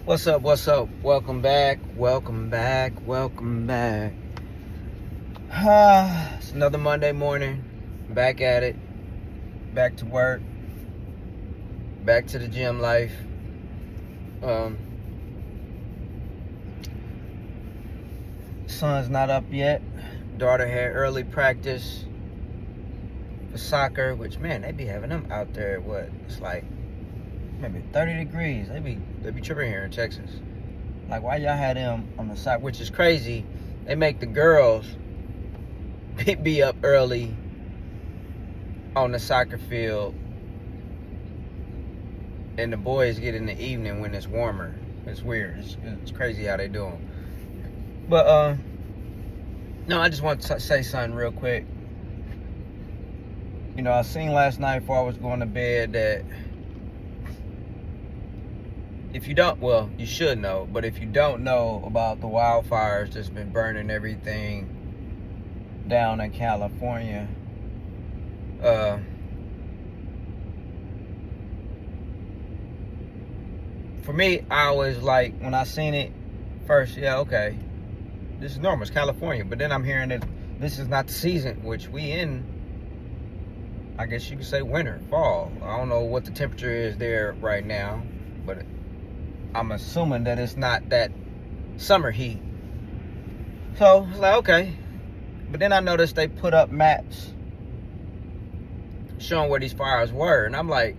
What's up? What's up? Welcome back. Welcome back. Welcome back. It's another Monday morning. Back at it. Back to work. Back to the gym life. Son's not up yet. Daughter had early practice for soccer, which, man, they be having them out there at what? It's like maybe 30 degrees. They be tripping here in Texas. Like, why y'all had them on the side? Which is crazy. They make the girls be up early on the soccer field, and the boys get in the evening when it's warmer. It's weird. It's crazy how they do them. But no, I just want to say something real quick. You know, I seen last night before I was going to bed that if you don't, well, you should know, but if you don't know about the wildfires that's been burning everything down in California, for me, I always like, when I seen it first, yeah, okay, this is normal, it's California, but then I'm hearing that this is not the season, which we in, I guess you could say winter, fall. I don't know what the temperature is there right now, but I'm assuming that it's not that summer heat. So it's like, okay. But then I noticed they put up maps showing where these fires were. And I'm like,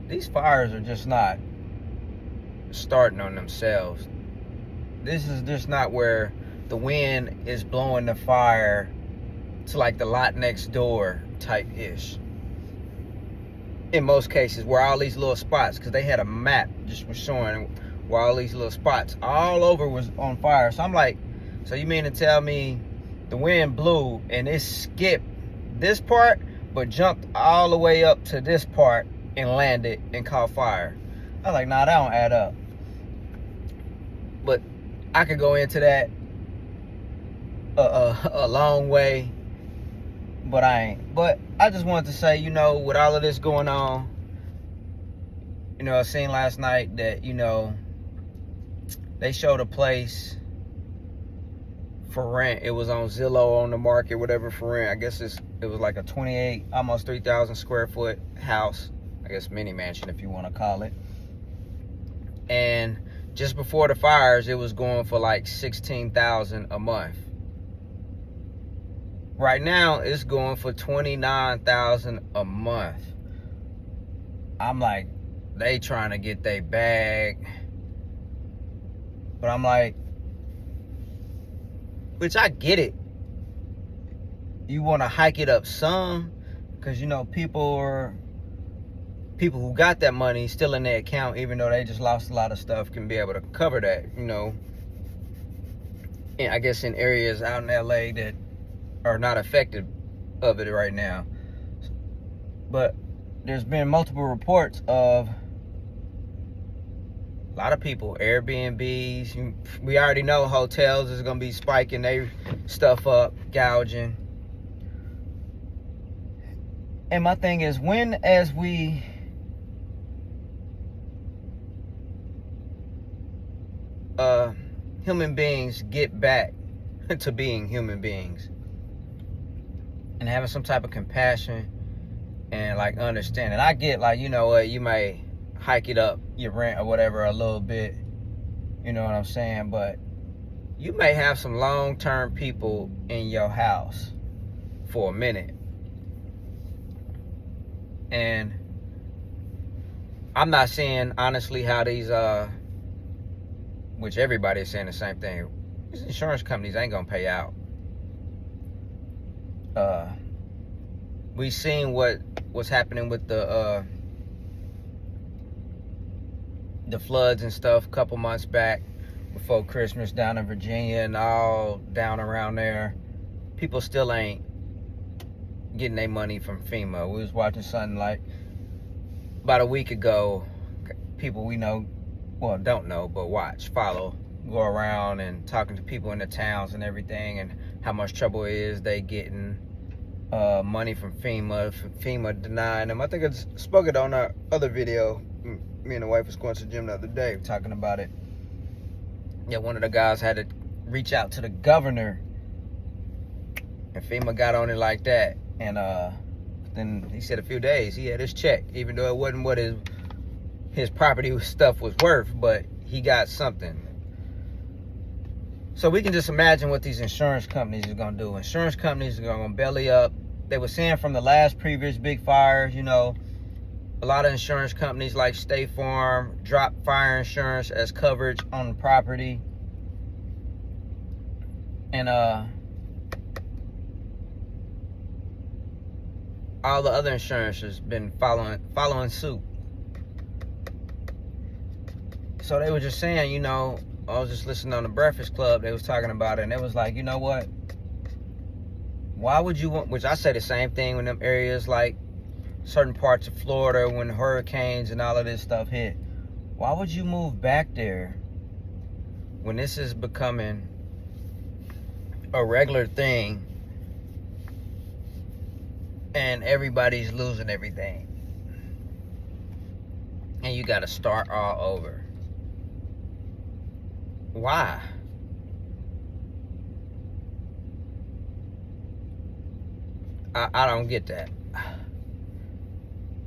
these fires are just not starting on themselves. This is just not where the wind is blowing the fire to like the lot next door type ish. In most cases, where all these little spots, because they had a map just was showing where all these little spots all over was on fire. So I'm like, so you mean to tell me the wind blew and it skipped this part, but jumped all the way up to this part and landed and caught fire? I was like, nah, that don't add up. But I could go into that a long way, but I ain't. But I just wanted to say, you know, with all of this going on, you know, I seen last night that, you know, they showed a place for rent. It was on Zillow, on the market, whatever, for rent. I guess it was like a 28, almost 3,000 square foot house. I guess mini mansion, if you want to call it. And just before the fires, it was going for like $16,000 a month. Right now, it's going for $29,000 a month. I'm like, they trying to get their bag. But I'm like, which I get it. You want to hike it up some, because, you know, people who got that money still in their account, even though they just lost a lot of stuff, can be able to cover that, you know. And I guess in areas out in LA that are not affected of it right now. But there's been multiple reports of a lot of people, Airbnbs. We already know hotels is going to be spiking their stuff up, gouging. And my thing is, when as we human beings get back to being human beings and having some type of compassion and like understanding. I get, like, you know what, you may hike it up your rent or whatever a little bit, you know what I'm saying, but you may have some long-term people in your house for a minute, and I'm not seeing honestly how these which everybody is saying the same thing, these insurance companies ain't gonna pay out. We seen what's happening with the floods and stuff a couple months back before Christmas down in Virginia and all down around there. People still ain't getting their money from FEMA. We was watching something like about a week ago. People we know, well, don't know, but follow go around and talking to people in the towns and everything, and how much trouble it is they getting money from FEMA denying them. I think I spoke it on our other video. Me and the wife was going to the gym the other day talking about it. Yeah, one of the guys had to reach out to the governor, and FEMA got on it like that. And then he said a few days he had his check, even though it wasn't what his property stuff was worth, but he got something. So we can just imagine what these insurance companies are going to do. Insurance companies are going to belly up. They were saying from the last previous big fires, you know, a lot of insurance companies like State Farm dropped fire insurance as coverage on the property. And all the other insurance has been following suit. So they were just saying, you know, I was just listening on the Breakfast Club, they was talking about it, and it was like, you know what? Why would you want, which I say the same thing when them areas like certain parts of Florida, when hurricanes and all of this stuff hit, why would you move back there when this is becoming a regular thing and everybody's losing everything? And you got to start all over. Why? I don't get that.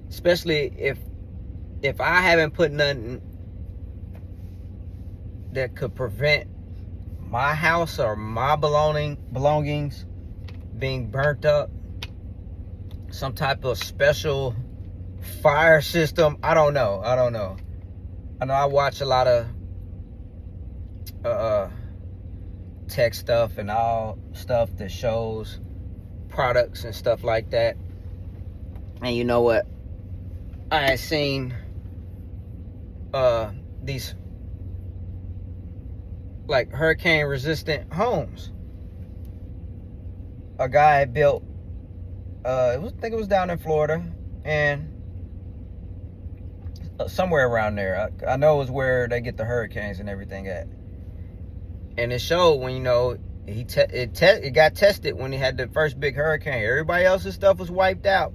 Especially if I haven't put nothing that could prevent my house or my belongings being burnt up, some type of special fire system. I don't know. I know I watch a lot of tech stuff and all stuff that shows products and stuff like that. And you know what? I had seen these like hurricane resistant homes. A guy had built I think it was down in Florida, and somewhere around there. I know it was where they get the hurricanes and everything at. And it showed when, you know, it got tested when he had the first big hurricane. Everybody else's stuff was wiped out,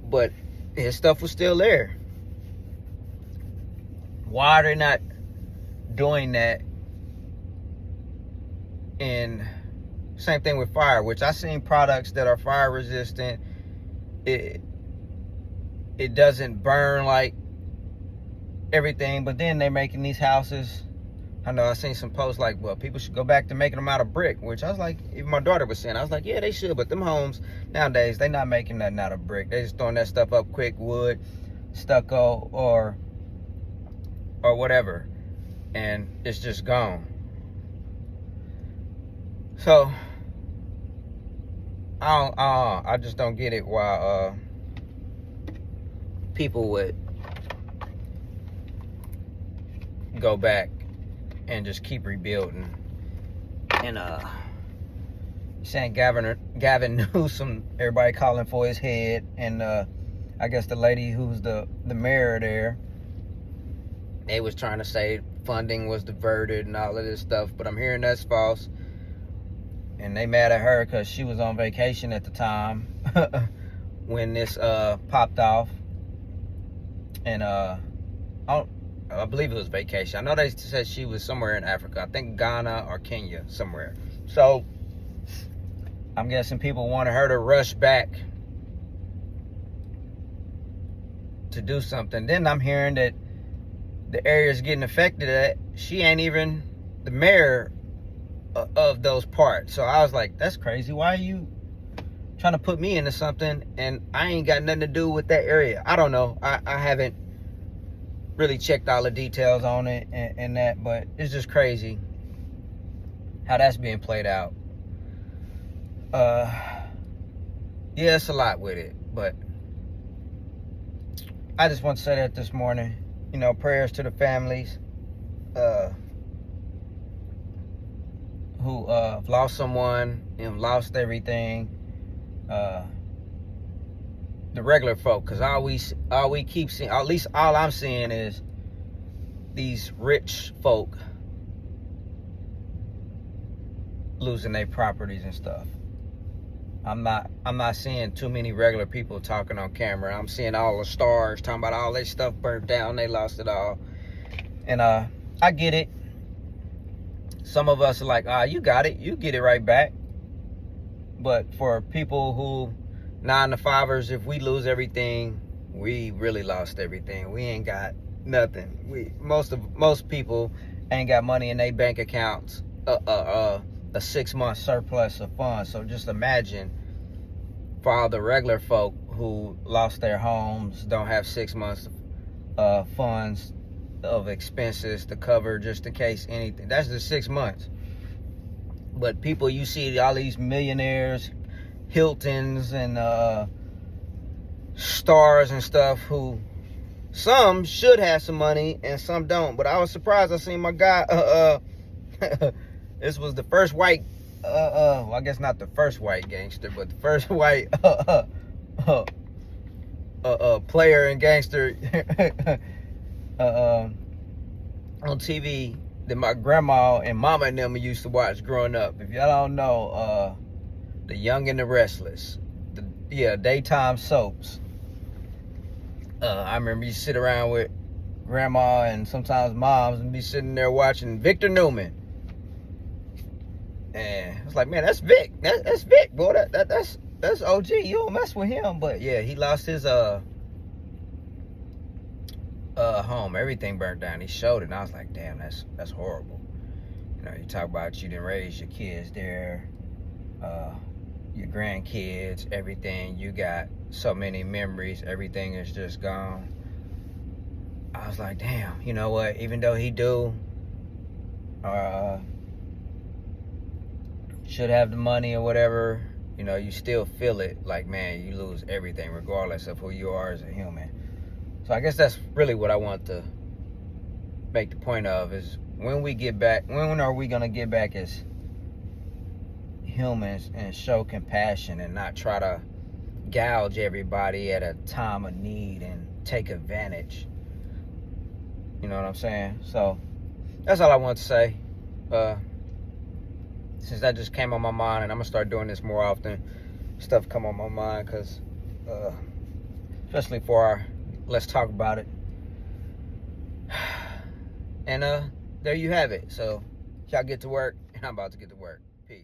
but his stuff was still there. Why are they not doing that? And same thing with fire, which I seen products that are fire resistant. It doesn't burn like everything, but then they're making these houses. I know I seen some posts like, well, people should go back to making them out of brick, which I was like, even my daughter was saying, I was like, yeah, they should, but them homes nowadays, they not making nothing out of brick. They just throwing that stuff up quick, wood, stucco, or whatever, and it's just gone. So I just don't get it why people would go back and just keep rebuilding. And saying Gavin Newsom, everybody calling for his head, and I guess the lady who's the mayor there, they was trying to say funding was diverted and all of this stuff, but I'm hearing that's false. And they mad at her because she was on vacation at the time when this popped off. And I believe it was vacation. I know they said she was somewhere in Africa. I think Ghana or Kenya, somewhere. So I'm guessing people wanted her to rush back to do something. Then I'm hearing that the areas getting affected, that she ain't even the mayor of those parts. So I was like, that's crazy. Why are you trying to put me into something and I ain't got nothing to do with that area? I don't know. I haven't really checked all the details on it and that, but it's just crazy how that's being played out. Yeah, it's a lot with it, but I just want to say that this morning, you know, prayers to the families who lost someone and lost everything. The regular folk, because all we keep seeing, at least all I'm seeing, is these rich folk losing their properties and stuff. I'm not seeing too many regular people talking on camera. I'm seeing all the stars talking about all their stuff burnt down, they lost it all. And I get it. Some of us are like, you got it, you get it right back. But for people who 9-to-5ers, if we lose everything, we really lost everything. We ain't got nothing. Most people ain't got money in their bank accounts, a 6-month surplus of funds. So just imagine for all the regular folk who lost their homes, don't have 6 months funds of expenses to cover just in case anything. That's just 6 months. But people, you see all these millionaires, Hiltons and stars and stuff, who some should have some money and some don't. But I was surprised. I seen my guy. This was the first white. Well, I guess not the first white gangster, but the first white player and gangster on TV that my grandma and mama and them used to watch growing up. If y'all don't know, The Young and the Restless, daytime soaps. I remember you sit around with grandma and sometimes moms and be sitting there watching Victor Newman. And I was like, man, that's Vic. That's Vic, boy. That's OG. You don't mess with him. But yeah, he lost his home. Everything burnt down. He showed it, and I was like, damn, that's horrible. You know, you talk about you didn't raise your kids there, your grandkids, everything. You got so many memories. Everything is just gone. I was like, damn. You know what? Even though he should have the money or whatever, you know, you still feel it. Like, man, you lose everything regardless of who you are as a human. So I guess that's really what I want to make the point of, is when we get back, when are we going to get back as humans and show compassion and not try to gouge everybody at a time of need and take advantage? You know what I'm saying? So that's all I want to say. Since that just came on my mind, and I'm going to start doing this more often. Stuff come on my mind, because especially for our let's talk about it. And there you have it. So y'all get to work, and I'm about to get to work. Peace.